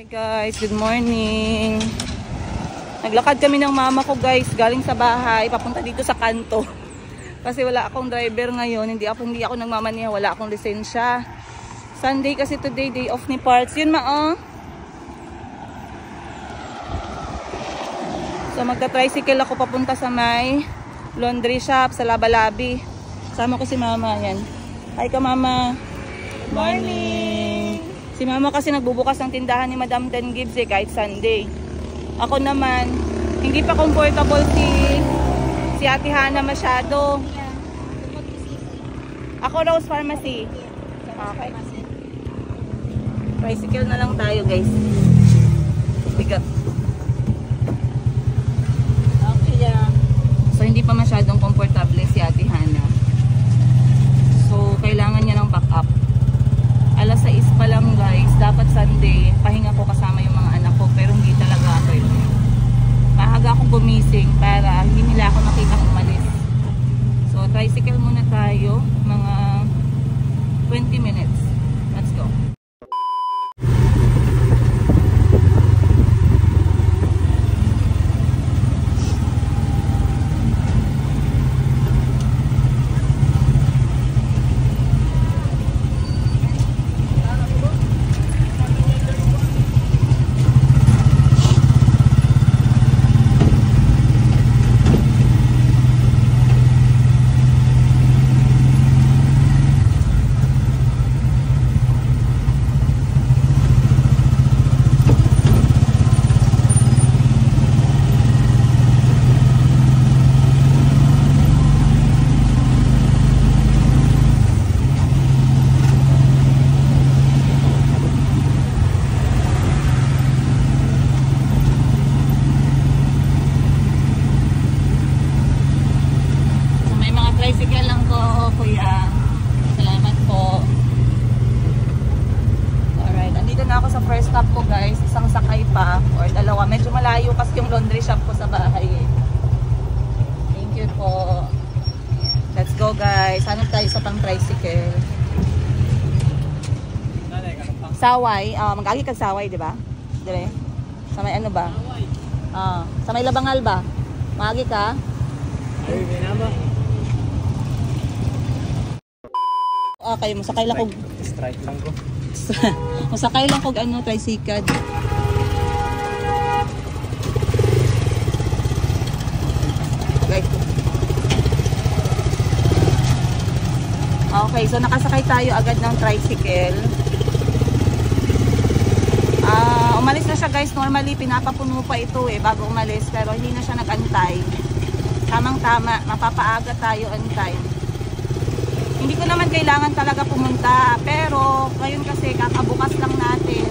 Hi guys, good morning. Naglakad kami ng mama ko guys, galing sa bahay, papunta dito sa kanto. Kasi wala akong driver ngayon, hindi ako nagmamaniya, wala akong lisensya. Sunday kasi today, day off ni Parts. Yun So magta-tricycle ako papunta sa may laundry shop sa Labalabi. Sama ko si mama, yan. Hi ka mama. Morning. Si mama kasi nagbubukas ng tindahan ni Madam Dan Gibbs kahit Sunday. Ako naman, hindi pa comfortable si Ate Hana masyado. Ako Rose Pharmacy. Okay. Tricycle na lang tayo guys. Bigat. Okay yan. So hindi pa masyadong comfortable si Ate Hana. So kailangan niya ng pack-up. Alas 6 pa lang guys, dapat Sunday, pahinga ko kasama yung mga anak ko, pero hindi talaga ako yun. Maaga akong gumising para hindi nila ako makitang umalis. So tricycle muna tayo, mga 20 minutes. Let's go. Tricycle lang ko, kuya. Salamat po. Alright, andito na ako sa first stop ko guys. Isang sakay pa, or dalawa. Medyo malayo kasi yung laundry shop ko sa bahay Thank you po. Let's go guys. Hanap tayo sa pang tricycle. Saway. Mag-agi kag Saway, di ba? Dire. Sa may ano ba? Sa may Labangal ba? Mag-agi ka? Ay, binaba. Okay, masakay lang kog Strike lang ko. masakay lang kog ano, tricycle. Okay. Okay, so nakasakay tayo agad ng tricycle. Umalis na siya guys. Normally pinapapuno pa ito bago umalis, pero hindi na siya nag-antay. Tamang-tama, mapapaaga tayo on time. Hindi ko naman kailangan talaga pumunta, pero ngayon kasi kakabukas lang natin.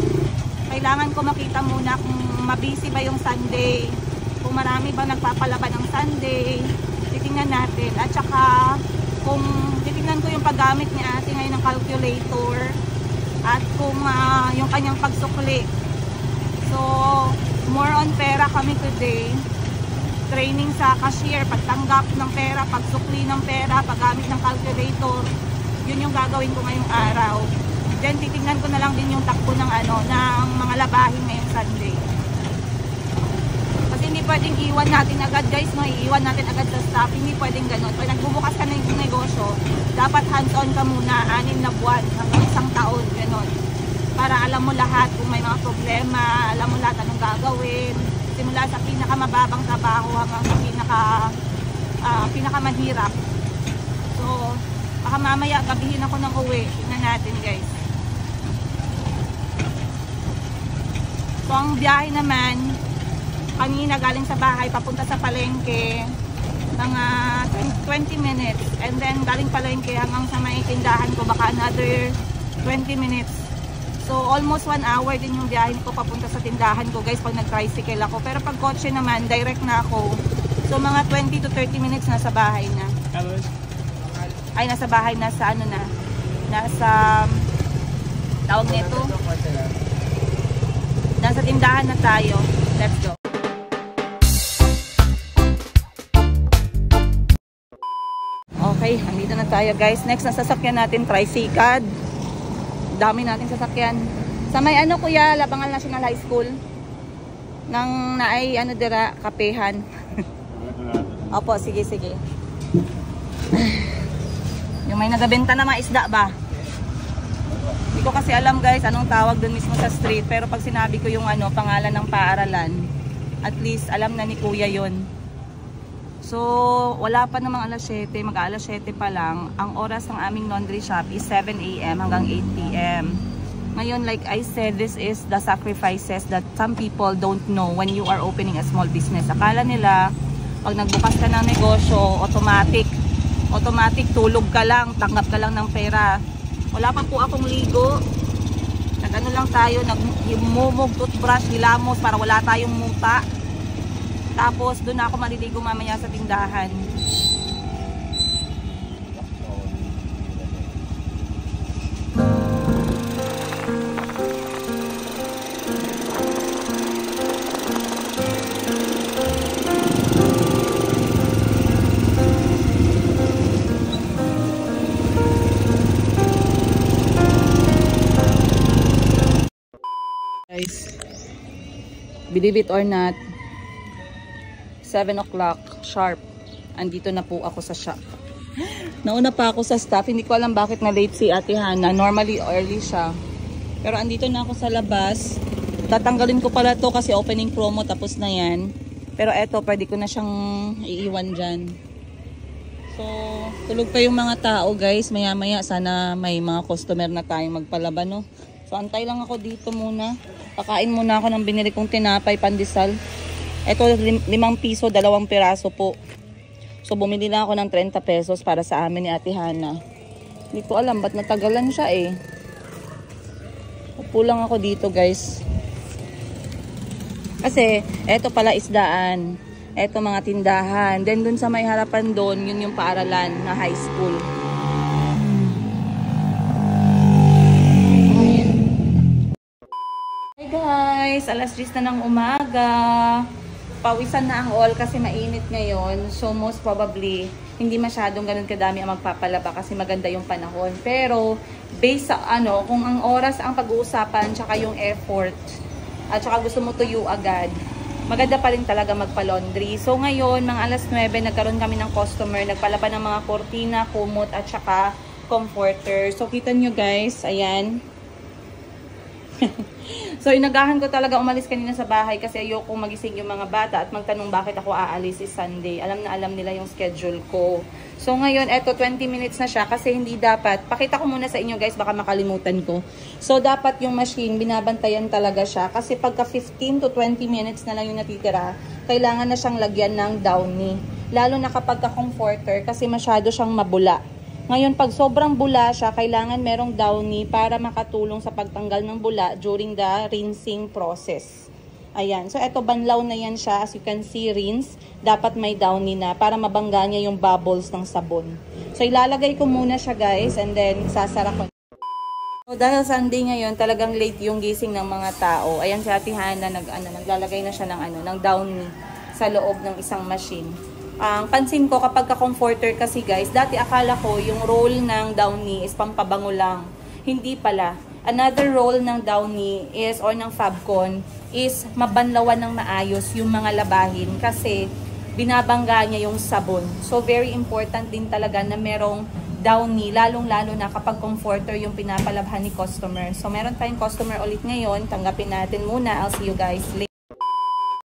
Kailangan ko makita muna kung mabisi ba yung Sunday, kung marami ba nagpapalaban ng Sunday. Titingnan natin. At saka kung titingnan ko yung paggamit ni ate ngayon ng calculator at kung yung kanyang pagsukli. So more on pera kami today. Training sa cashier, pagtanggap ng pera, pagsukli ng pera, paggamit ng calculator. Yun yung gagawin ko ngayong araw. Then titingnan ko na lang din yung takbo ng ng mga labahin ngayong Sunday. Kasi hindi pwedeng iwan natin agad guys, no? Iiwan natin agad sa staff. Hindi pwedeng ganun. Pag nagbubukas ka ng negosyo, dapat hands-on ka muna, 6 na buwan hanggang 1 taon, ganun. Para alam mo lahat kung may mga problema, alam mo lahat anong gagawin. Simula sa pinakamababang trabaho hanggang sa pinakamahirap. So, baka mamaya gabihin ako ng uwi. Tingnan natin guys. So, ang biyahe naman, kanina galing sa bahay, papunta sa palengke, mga 20 minutes. And then, galing palengke hanggang sa may tindahan ko, baka another 20 minutes. So almost 1 hour din yung biyahe ko papunta sa tindahan ko guys pag nag-tricycle ako. Pero pag kotse naman, direct na ako. So mga 20 to 30 minutes nasa bahay na. Ay, nasa bahay, nasa ano na. Nasa tawag nito. Nasa tindahan na tayo. Let's go. Okay, andito na tayo guys. Next na sasakyan natin, tricycle. Dami natin sasakyan. Sa may ano kuya, Labangal National High School. Nang naay ano dira, kapehan. Opo, sige, sige. Yung may nagabenta na mga isda ba? Hindi ko kasi alam guys anong tawag dun mismo sa street. Pero pag sinabi ko yung ano, pangalan ng paaralan, at least alam na ni kuya yon. So, wala pa namang alas 7, mag-alas 7 pa lang. Ang oras ng aming laundry shop is 7 AM hanggang 8 PM. Ngayon, like I said, this is the sacrifices that some people don't know when you are opening a small business. Akala nila, pag nagbukas ka ng negosyo, automatic tulog ka lang, tanggap ka lang ng pera. Wala pa po akong ligo. Nag-ano lang tayo, nagmumog, toothbrush, hilamos para wala tayong muta. Tapos doon ako maliligo mamaya sa tindahan. Guys, believe it or not, 7 o'clock sharp, andito na po ako sa shop. Nauna pa ako sa staff, hindi ko alam bakit na late si Ate Hana. Normally early siya, pero andito na ako sa labas. Tatanggalin ko pala to kasi opening promo, tapos na yan. Pero eto, pwede ko na siyang iiwan dyan. So, tulog pa yung mga tao guys. Maya maya sana may mga customer na tayong magpalaban, no? So, antay lang ako dito muna. Pakain muna ako ng binili kong tinapay, pandesal. Ito, 5 piso, 2 piraso po. So, bumili na ako ng 30 pesos para sa amin ni Ate Hana. Hindi ko alam, ba't natagalan siya eh. Upo lang ako dito, guys. Kasi, eto pala isdaan. Eto mga tindahan. Then, dun sa may harapan doon, yun yung paaralan na high school. Guys, alas 10 na ng umaga. Pawisan na ang all kasi mainit ngayon. So most probably, hindi masyadong ganun kadami ang magpapalaba kasi maganda yung panahon. Pero, based sa ano, kung ang oras ang pag-uusapan, tsaka yung effort, at tsaka gusto mo tuyo agad, maganda pa rin talaga magpa-laundry. So ngayon, mga alas 9, nagkaroon kami ng customer. Nagpalaba ng mga kortina, kumot, at tsaka comforter. So kita nyo guys, ayan. So inagahan ko talaga umalis kanina sa bahay kasi ayoko magising yung mga bata at magtanong bakit ako aalis is Sunday. Alam na alam nila yung schedule ko. So ngayon, eto 20 minutes na siya kasi hindi dapat. Pakita ko muna sa inyo guys, baka makalimutan ko. So dapat yung machine, binabantayan talaga siya kasi pagka 15 to 20 minutes na lang yung natitira, kailangan na siyang lagyan ng downy. Lalo na kapag ka-comforter kasi masyado siyang mabula. Ngayon, pag sobrang bula siya, kailangan merong downy para makatulong sa pagtanggal ng bula during the rinsing process. Ayan. So, eto, banlaw na yan siya. As you can see, rinse. Dapat may downy na para mabangga niya yung bubbles ng sabon. So, ilalagay ko muna siya, guys. And then, sasara ko. So, dahil Sunday ngayon, talagang late yung gising ng mga tao. Ayan, si Ate Hana, naglalagay na siya ng downy sa loob ng isang machine. Ang pansin ko kapag ka-comforter kasi guys, dati akala ko yung roll ng downy is pampabango lang. Hindi pala. Another roll ng downy is, or ng Fabcon, is mabanlawan ng maayos yung mga labahin kasi binabangga niya yung sabon. So very important din talaga na merong downy, lalong-lalo na kapag comforter yung pinapalabhan ni customer. So meron tayong customer ulit ngayon, tanggapin natin muna. I'll see you guys later.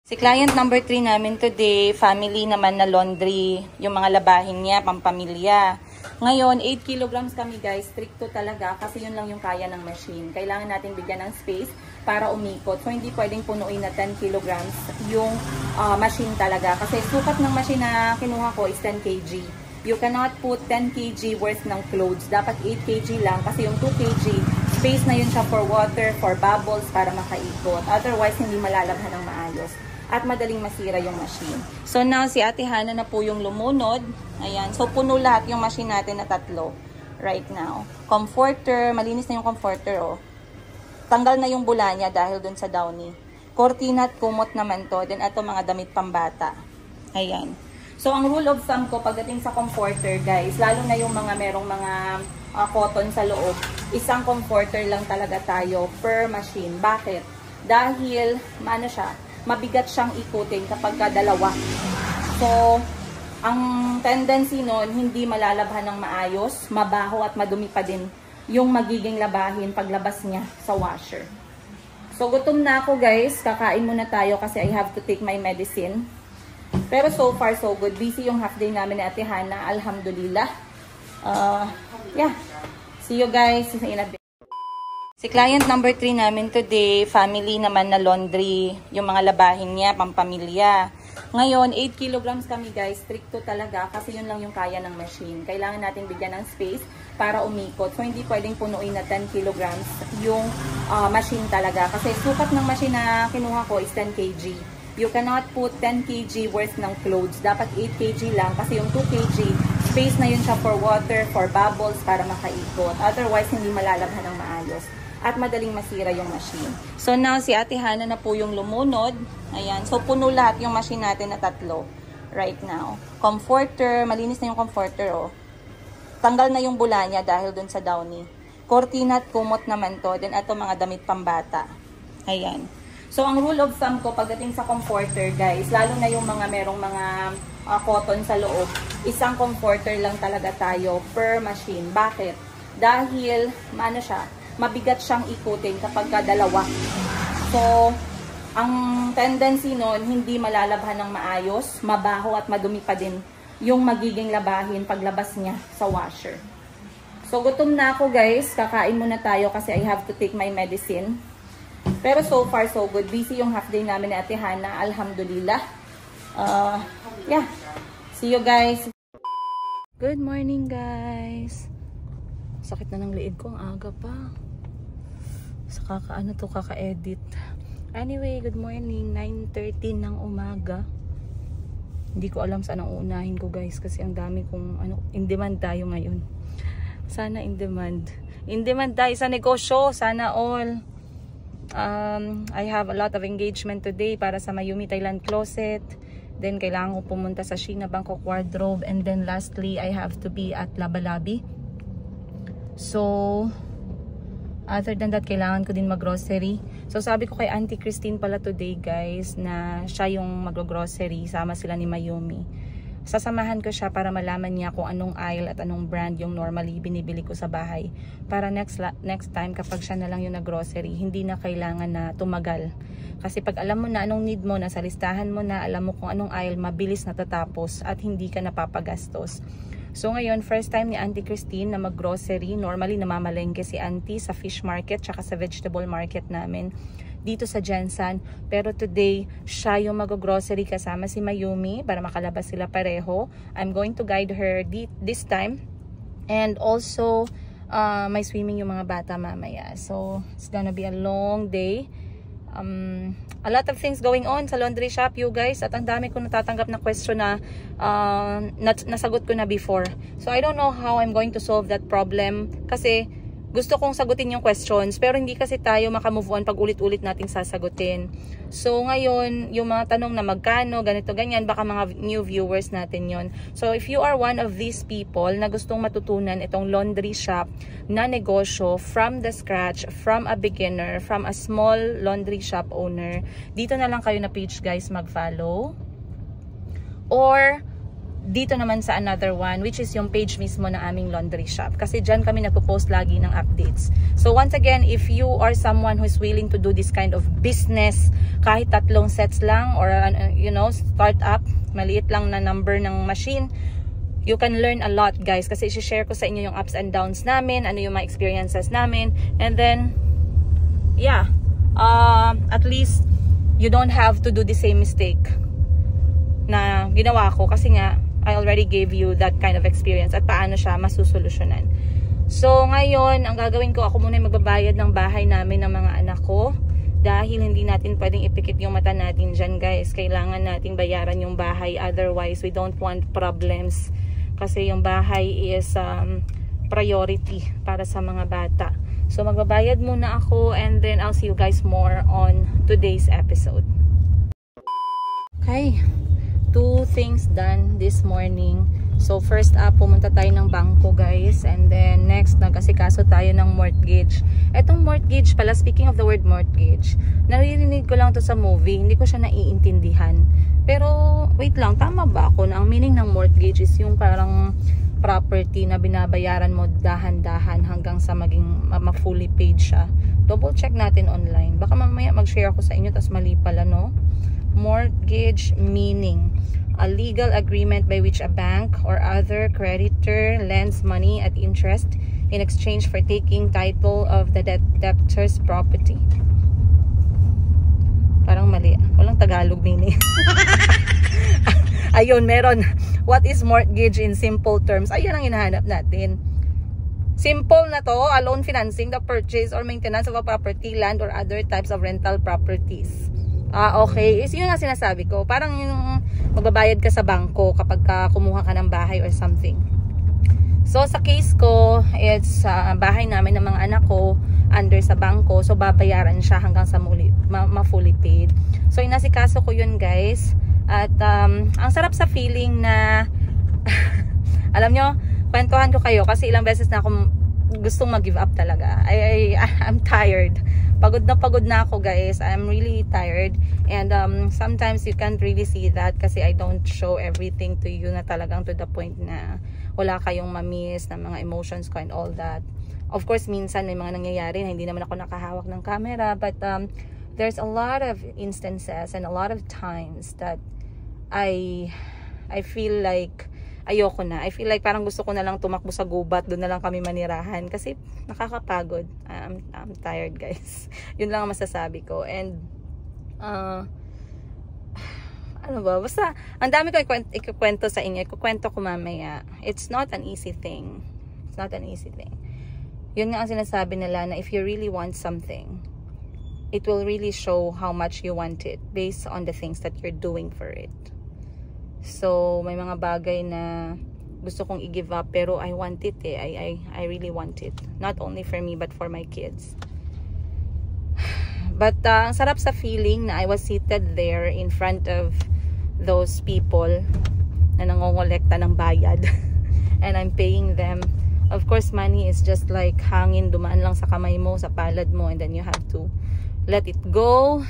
Si client number 3 namin today, family naman na laundry, yung mga labahin niya, pampamilya. Ngayon, 8 kilograms kami guys, stricto talaga kasi yun lang yung kaya ng machine. Kailangan natin bigyan ng space para umikot. So, hindi pwedeng punuin na 10 kilograms yung machine talaga. Kasi sukat ng machine na kinuha ko is 10 kg. You cannot put 10 kg worth ng clothes. Dapat 8 kg lang kasi yung 2 kg, space na yun siya for water, for bubbles, para makaikot. Otherwise, hindi malalabhan ng maayos. At madaling masira yung machine. So now, si Ate Hana na po yung lumunod. Ayan. So, puno lahat yung machine natin na 3 right now. Comforter. Malinis na yung comforter, oh. Tanggal na yung bula niya dahil dun sa downy. Cortina at kumot naman to. Then, ito mga damit pambata. Ayan. So, ang rule of thumb ko pagdating sa comforter, guys, lalo na yung mga merong mga cotton sa loob, isang comforter lang talaga tayo per machine. Bakit? Dahil, mabigat siyang ikutin kapag dalawa. So, ang tendency nun, hindi malalabhan ng maayos, mabaho at madumi pa din yung magiging labahin paglabas niya sa washer. So, gutom na ako, guys. Kakain muna tayo kasi I have to take my medicine. Pero so far, so good. Busy yung half day namin ni Ate Hana. Alhamdulillah. Yeah. See you guys in a bit. Si client number 3 namin today, family naman na laundry. Yung mga labahin niya, pampamilya. Ngayon, 8 kilograms kami, guys. Stricto talaga kasi yun lang yung kaya ng machine. Kailangan natin bigyan ng space para umikot. So, hindi pwedeng punuin na 10 kilograms yung machine talaga. Kasi sukat ng machine na kinuha ko is 10 kg. You cannot put 10 kg worth ng clothes. Dapat 8 kg lang kasi yung 2 kg, space na yun siya for water, for bubbles, para makaikot. Otherwise, hindi malalabhan ng maayos. At madaling masira yung machine. So now, si Ate Hana na po yung lumunod. Ayan. So, puno lahat yung machine natin na 3 right now. Comforter. Malinis na yung comforter, oh. Tanggal na yung bula niya dahil dun sa downy. Cortina at kumot naman to. Then, ito mga damit pambata. Ayan. So, ang rule of thumb ko pagdating sa comforter, guys, lalo na yung mga merong mga cotton sa loob, isang comforter lang talaga tayo per machine. Bakit? Dahil, mabigat siyang ikutin kapag dalawa. So, ang tendency nun, hindi malalabhan ng maayos, mabaho at madumi pa din yung magiging labahin paglabas niya sa washer. So, gutom na ako, guys. Kakain muna tayo kasi I have to take my medicine. Pero so far, so good. Busy yung half day namin ni Ate Hana. Alhamdulillah. Yeah. See you guys. Good morning, guys. Sakit na ng liig ko. Ang aga pa. Sa kaka-edit. Anyway, good morning. 9:30 ng umaga. Hindi ko alam saan ang uunahin ko, guys. Kasi ang dami kong, in demand tayo ngayon. Sana in demand. In demand tayo sa negosyo. Sana all. I have a lot of engagement today para sa Mayumi Thailand Closet. Then, kailangan ko pumunta sa Sheena Bangkok Wardrobe. And then, lastly, I have to be at Labalabi. So, other than that, kailangan ko din mag-grocery. So, sabi ko kay Auntie Christine pala today, guys, na siya yung mag-grocery. Sama sila ni Mayumi. Sasamahan ko siya para malaman niya kung anong aisle at anong brand yung normally binibili ko sa bahay. Para next time, kapag siya na lang yung nag-grocery, hindi na kailangan na tumagal. Kasi pag alam mo na anong need mo, nasa listahan mo na, alam mo kung anong aisle, mabilis natatapos at hindi ka napapagastos. So ngayon, first time ni Auntie Christine na mag-grocery. Normally, namamalengke si Auntie sa fish market tsaka sa vegetable market namin dito sa Jensan. Pero today, siya yung mag-grocery kasama si Mayumi para makalabas sila pareho. I'm going to guide her this time. And also, may swimming yung mga bata mamaya. So, it's gonna be a long day. A lot of things going on sa laundry shop, you guys. At ang dami ko natatanggap na question na nasagot ko na before. So, I don't know how I'm going to solve that problem. Kasi, gusto kong sagutin yung questions, pero hindi kasi tayo makamove on pag ulit-ulit nating sasagutin. So, ngayon, yung mga tanong na magkano, ganito, ganyan, baka mga new viewers natin yon. So, if you are one of these people na gustong matutunan itong laundry shop na negosyo from the scratch, from a beginner, from a small laundry shop owner, dito na lang kayo na page, guys, mag-follow. Or, dito naman sa another one, which is yung page mismo na aming laundry shop. Kasi dyan kami nagpo-post lagi ng updates. So once again, if you are someone who is willing to do this kind of business, kahit 3 sets lang, or start up, maliit lang na number ng machine, you can learn a lot, guys. Kasi i-share ko sa inyo yung ups and downs namin, ano yung mga experiences namin, and then, yeah, at least, you don't have to do the same mistake na ginawa ko. Kasi nga, I already gave you that kind of experience at paano siya masusolusyonan. So, ngayon, ang gagawin ko, ako muna yung magbabayad ng bahay namin ng mga anak ko. Dahil hindi natin pwedeng ipikit yung mata natin dyan, guys. Kailangan natin bayaran yung bahay. Otherwise, we don't want problems. Kasi yung bahay is priority para sa mga bata. So, magbabayad muna ako and then I'll see you guys more on today's episode. Okay. 2 things done this morning. So first up, pumunta tayo ng bangko guys, and then next nag-asikaso tayo ng mortgage. Etong mortgage pala, speaking of the word mortgage, naririnig ko lang to sa movie, hindi ko siya naiintindihan. Pero wait lang, tama ba ako na ang meaning ng mortgage is yung parang property na binabayaran mo dahan-dahan hanggang sa maging ma-fully paid siya? Double check natin online, baka mamaya mag-share ako sa inyo tas mali pala, no? Mortgage meaning: a legal agreement by which a bank or other creditor lends money at interest in exchange for taking title of the debtor's property. Parang mali. Walang Tagalog meaning. Ayun, meron. What is mortgage in simple terms? Ayun ang hinahanap natin. Simple na to: a loan financing the purchase or maintenance of a property, land, or other types of rental properties. Okay. Is yun nga sinasabi ko. Parang yung magbabayad ka sa bangko kapag kumuha ka ng bahay or something. So sa case ko, it's bahay namin ng mga anak ko under sa bangko. So babayaran siya hanggang sa ma-fully paid. So inasikaso ko yun guys. At ang sarap sa feeling na alam nyo, kwentuhan ko kayo kasi ilang beses na ako gustong mag-give up talaga. I'm tired. Pagod na ako guys. I'm really tired. And sometimes you can't really see that kasi I don't show everything to you na talagang to the point na wala kayong ma-miss ng mga emotions ko and all that. Of course, minsan may mga nangyayari na hindi naman ako nakahawak ng camera, but there's a lot of instances and a lot of times that I feel like ayoko na. I feel like parang gusto ko na lang tumakbo sa gubat, doon na lang kami manirahan kasi nakakapagod. I'm tired guys. Yun lang ang masasabi ko. And ano ba, basta ang dami ko ikukwento sa inyo. Ikukwento ko mamaya. It's not an easy thing. It's not an easy thing. Yun nga ang sinasabi nila na if you really want something, it will really show how much you want it based on the things that you're doing for it. So, may mga bagay na gusto kong i-give up pero I want it eh. I really want it. Not only for me but for my kids. But ang sarap sa feeling na I was seated there in front of those people na nangongolekta ng bayad. And I'm paying them. Of course, money is just like hangin, dumaan lang sa kamay mo, sa palad mo, and then you have to let it go.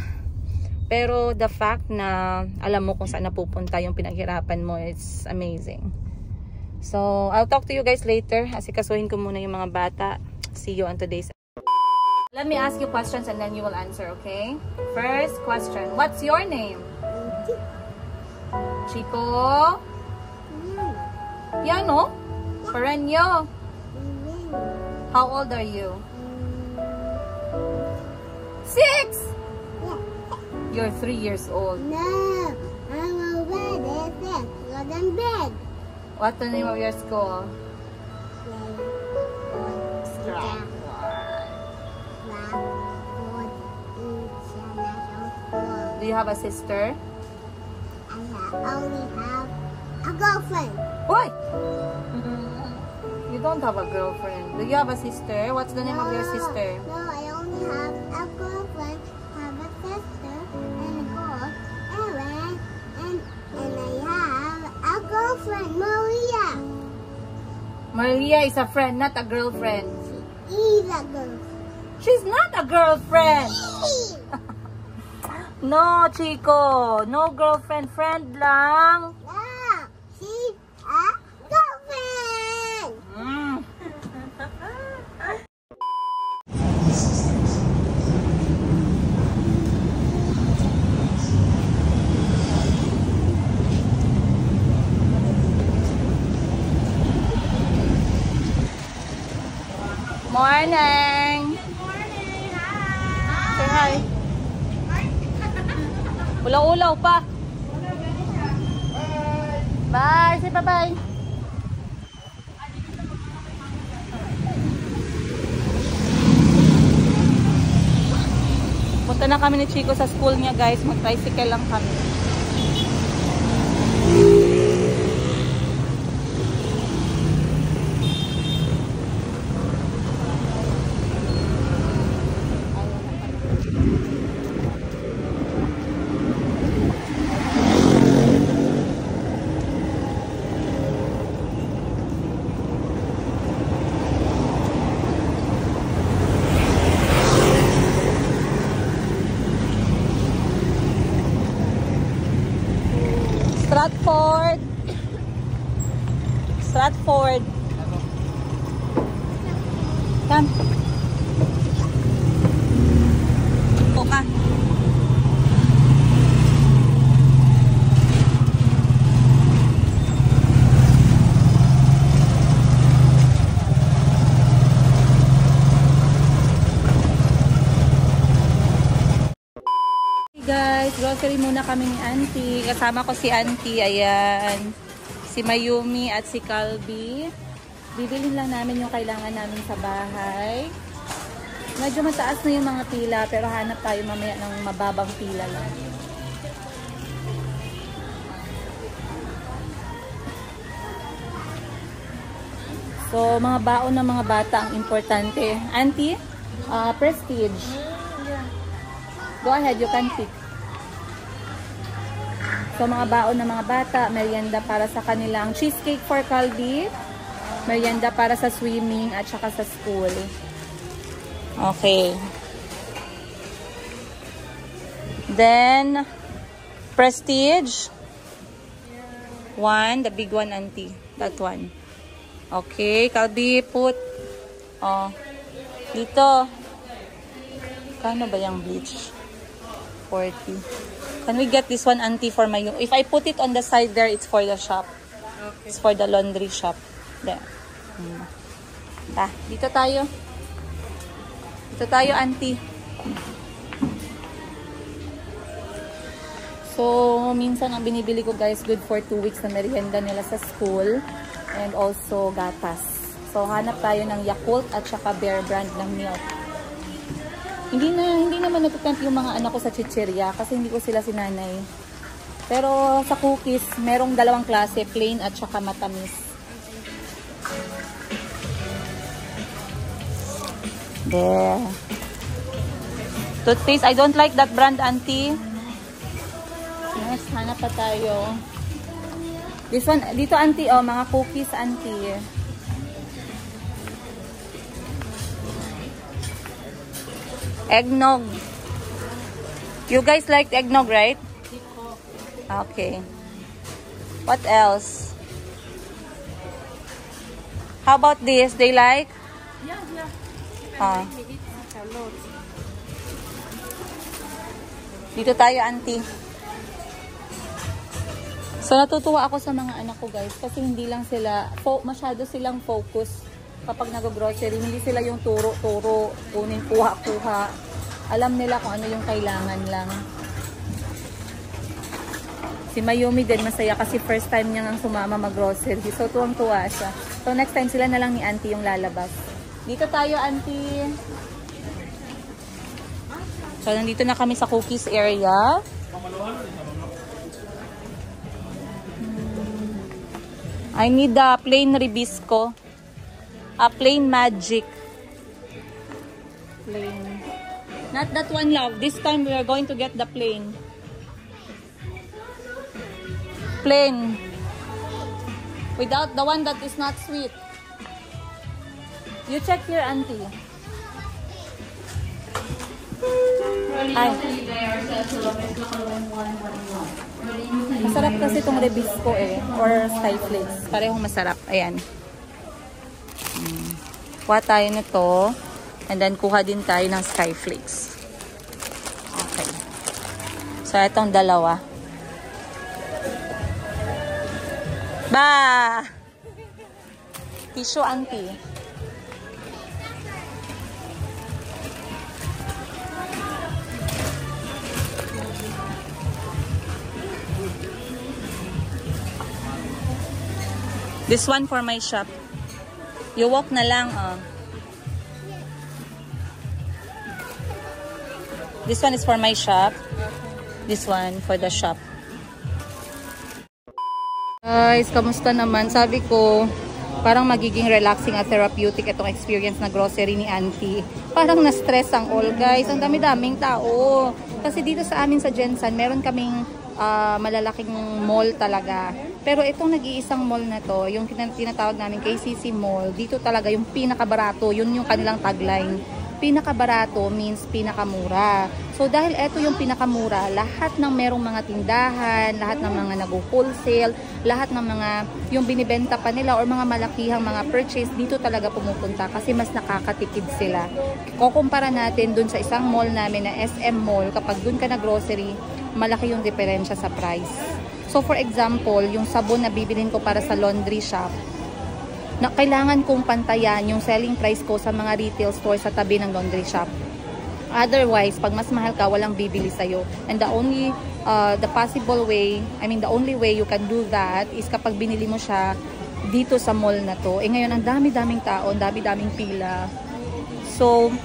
Pero the fact na alam mo kung saan napupunta yung pinaghirapan mo, it's amazing. So, I'll talk to you guys later. Asikasuhin ko muna yung mga bata. See you on today's. Let me ask you questions and then you will answer, okay? First question. What's your name? Chico? Yan, no? Perenyo? How old are you? 6! You're 3 years old. No, I'm already in bed. What's the name of your school? Do you have a sister? I only have a girlfriend. What? You don't have a girlfriend. Do you have a sister? What's the name of your sister? No, I only have a girlfriend, have a sister, and a girl, and I have a girlfriend, Maria. Maria is a friend, not a girlfriend. She is a girlfriend. She's not a girlfriend. No, Chico. No girlfriend. Friend lang. No, she's a girlfriend. Morning. Good morning. Say hi. Ulaw-ulaw pa. Bye. Say bye-bye. Punta na kami ni Chico sa school niya, guys. Mag-tricycle lang kami. Stratford. Stratford. Come. Buka. Guys, grocery muna kami ni Auntie. Kasama ko si Auntie, ayan. Si Mayumi at si Calby. Bibilhin lang namin yung kailangan namin sa bahay. Medyo mataas na yung mga pila, pero hanap tayo mamaya ng mababang pila lang. So, mga baon ng mga bata ang importante. Auntie, Prestige. Go ahead, you can pick. So, mga baon ng mga bata, merienda para sa kanilang cheesecake for Calby, merienda para sa swimming at saka sa school. Okay. Then, Prestige. One, the big one, Auntie. That one. Okay, Calby, put. Oh, dito. Kano ba yung bleach? 40. Can we get this one, Auntie, for my... If I put it on the side there, it's for the shop. Okay. It's for the laundry shop. There. Dito tayo. Dito tayo, Auntie. So, minsan ang binibili ko, guys, good for 2 weeks na merienda nila sa school. And also, gatas. So, hanap tayo ng Yakult at saka Bear Brand ng milk. Hindi naman natutempt yung mga anak ko sa chichirya kasi hindi ko sila sinanay. Pero sa cookies, merong dalawang klase, plain at saka matamis. There. Toothpaste, I don't like that brand, Auntie. Next, hanap pa tayo. This one, dito, Auntie, oh, mga cookies, Auntie. Eggnog. You guys like eggnog, right? Okay. What else? How about this? They like? Yeah. Dito tayo, Auntie. So, natutuwa ako sa mga anak ko, guys. Kasi hindi lang sila, masyado silang focus. Kapag nag-grocery, hindi sila yung turo-turo, kunin, kuha-kuha. Alam nila kung ano yung kailangan lang. Si Mayumi din masaya kasi first time niya nang sumama mag-grocery. So, tuwang-tuwa siya. So, next time sila na lang ni Auntie yung lalabas. Dito tayo, Auntie. So, nandito na kami sa cookies area. I need the plain Ribisco. A plain magic. Plain. Not that one, love. This time we are going to get the plain. Plain. Without the one that is not sweet. You check here, Auntie. Ay. Masarap kasi itong Ribisco eh. Or Skyflakes. Parehong masarap. Ayan. Kuha tayo nito. And then, kuha din tayo ng Skyflakes. Okay. So, itong dalawa. Ba! Tissue, Auntie. This one for my shop. You walk na lang, oh. This one is for my shop. This one for the shop. Guys, kamusta naman? Sabi ko, parang magiging relaxing at therapeutic itong experience na grocery ni Auntie. Parang na-stress ang all, guys. Ang dami-daming tao. Kasi dito sa amin sa Jensen, meron kaming malalaking mall talaga. Pero itong nag-iisang mall na to, yung tinatawag namin KCC Mall, dito talaga yung pinakabarato, yun yung kanilang tagline. pinakabarato means pinakamura. So dahil ito yung pinakamura, lahat ng merong mga tindahan, lahat ng mga nag-wholesale, lahat ng mga yung binibenta pa nila or mga malakihang mga purchase, dito talaga pumupunta kasi mas nakakatipid sila. Kukumpara natin dun sa isang mall namin na SM Mall, kapag dun ka na grocery, malaki yung diferensya sa price. So for example, yung sabon na bibilin ko para sa laundry shop, na kailangan kong pantayan yung selling price ko sa mga retail store sa tabi ng laundry shop. Otherwise, pag mas mahal ka, walang bibili sa'yo. And the only way you can do that is kapag binili mo siya dito sa mall na to. Eh ngayon, ang dami-daming tao, ang dami-daming pila. So,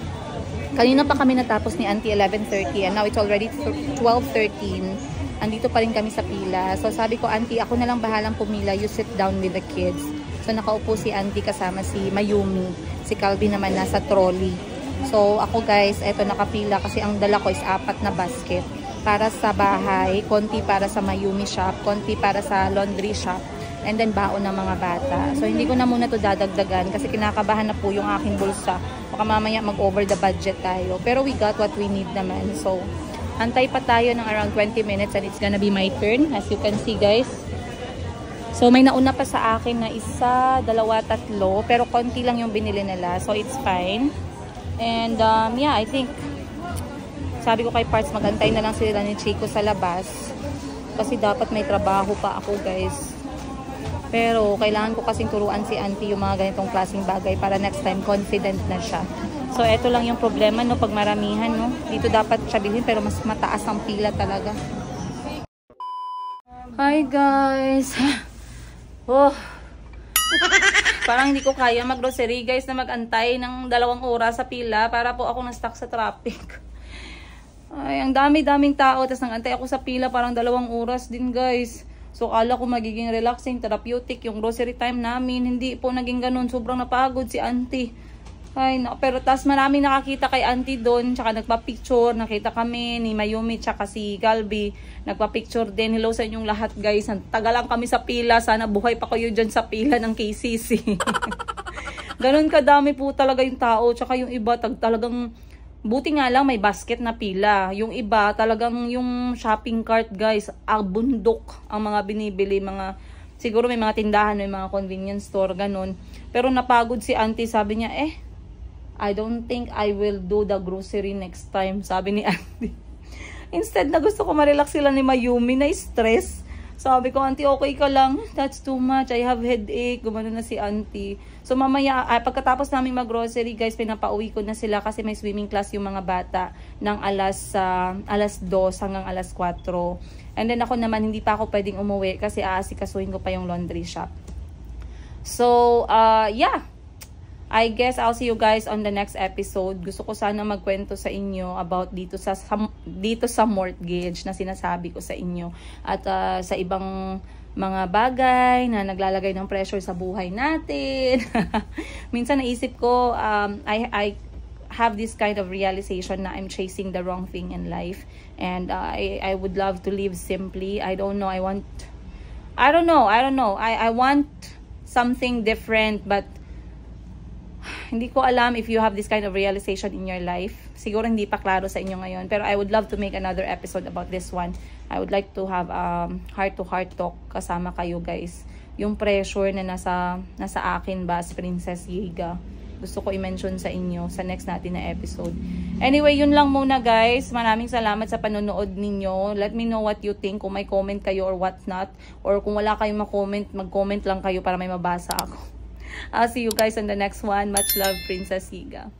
kanina pa kami natapos ni Auntie 11:30 and now it's already 12:13. Andito pa rin kami sa pila. So sabi ko, Auntie, ako na lang bahalang pumila. You sit down with the kids. So nakaupo si Auntie kasama si Mayumi. Si Calvin naman nasa trolley. So ako guys, eto nakapila kasi ang dala ko is 4 na basket. Para sa bahay, konti para sa Mayumi shop, konti para sa laundry shop, and then baon ng mga bata. So hindi ko na muna to dadagdagan kasi kinakabahan na po yung aking bulsa. Baka mamaya mag-over the budget tayo. Pero we got what we need naman. So antay pa tayo ng around 20 minutes and it's gonna be my turn. As you can see guys. So may nauna pa sa akin na 1, 2, 3, pero konti lang yung binili nila. So it's fine. And yeah, I think sabi ko kay Parts, magantay na lang sila ni Chico sa labas. Kasi dapat may trabaho pa ako guys. Pero kailangan ko kasing turuan si Auntie yung mga ganitong klaseng bagay para next time confident na siya. So eto lang yung problema no, pag maramihan no. Dito dapat siya bilhin pero mas mataas ang pila talaga. Hi guys. Oh. Parang hindi ko kaya mag-grocery guys na mag-antay ng 2 oras sa pila para po ako na-stuck sa traffic. Ay, ang dami-daming tao tapos nag-antay ako sa pila parang 2 oras din guys. So kala ko magiging relaxing, therapeutic yung grocery time namin. Hindi po naging ganun. Sobrang napagod si Auntie. Ay, no. Pero tas maraming nakakita kay Auntie doon. Tsaka nagpa-picture. Nakita kami ni Mayumi tsaka si Galbi. Nagpa-picture din. Hello sa inyong lahat guys. Tagal lang kami sa pila. Sana buhay pa kayo dyan sa pila ng KCC. Ganun kadami po talaga yung tao. Tsaka yung iba talagang buti nga lang may basket na pila. Yung iba talagang yung shopping cart guys. Bundok ang mga binibili. Siguro may mga tindahan, may mga convenience store. Ganun. Pero napagod si Auntie. Sabi niya I don't think I will do the grocery next time. Sabi ni Auntie. Instead na gusto ko ma-relax sila ni Mayumi na stress. Sabi ko, Auntie, okay ka lang? That's too much. I have headache. Gumano na si Auntie. So mamaya, pagkatapos namin mag-grocery, guys, pinapauwi ko na sila kasi may swimming class yung mga bata ng alas 2 hanggang alas 4. And then ako naman, hindi pa ako pwedeng umuwi kasi aasikasuhin ko pa yung laundry shop. So, yeah. I guess I'll see you guys on the next episode. Gusto ko sana magkwento sa inyo about dito sa mortgage na sinasabi ko sa inyo. At sa ibang mga bagay na naglalagay ng pressure sa buhay natin. Minsan naisip ko, I have this kind of realization na I'm chasing the wrong thing in life. And I would love to live simply. I don't know. I want something different, but hindi ko alam if you have this kind of realization in your life. Siguro hindi pa klaro sa inyo ngayon. Pero I would love to make another episode about this one. I would like to have heart-to-heart talk kasama kayo guys. Yung pressure na nasa akin ba as Princess Yiga. Gusto ko i-mention sa inyo sa next natin na episode. Anyway, yun lang muna guys. Maraming salamat sa panonood ninyo. Let me know what you think. Kung may comment kayo or what not. Or kung wala kayong mag-comment, mag-comment lang kayo para may mabasa ako. I'll see you guys on the next one. Much love, Princess Yiga.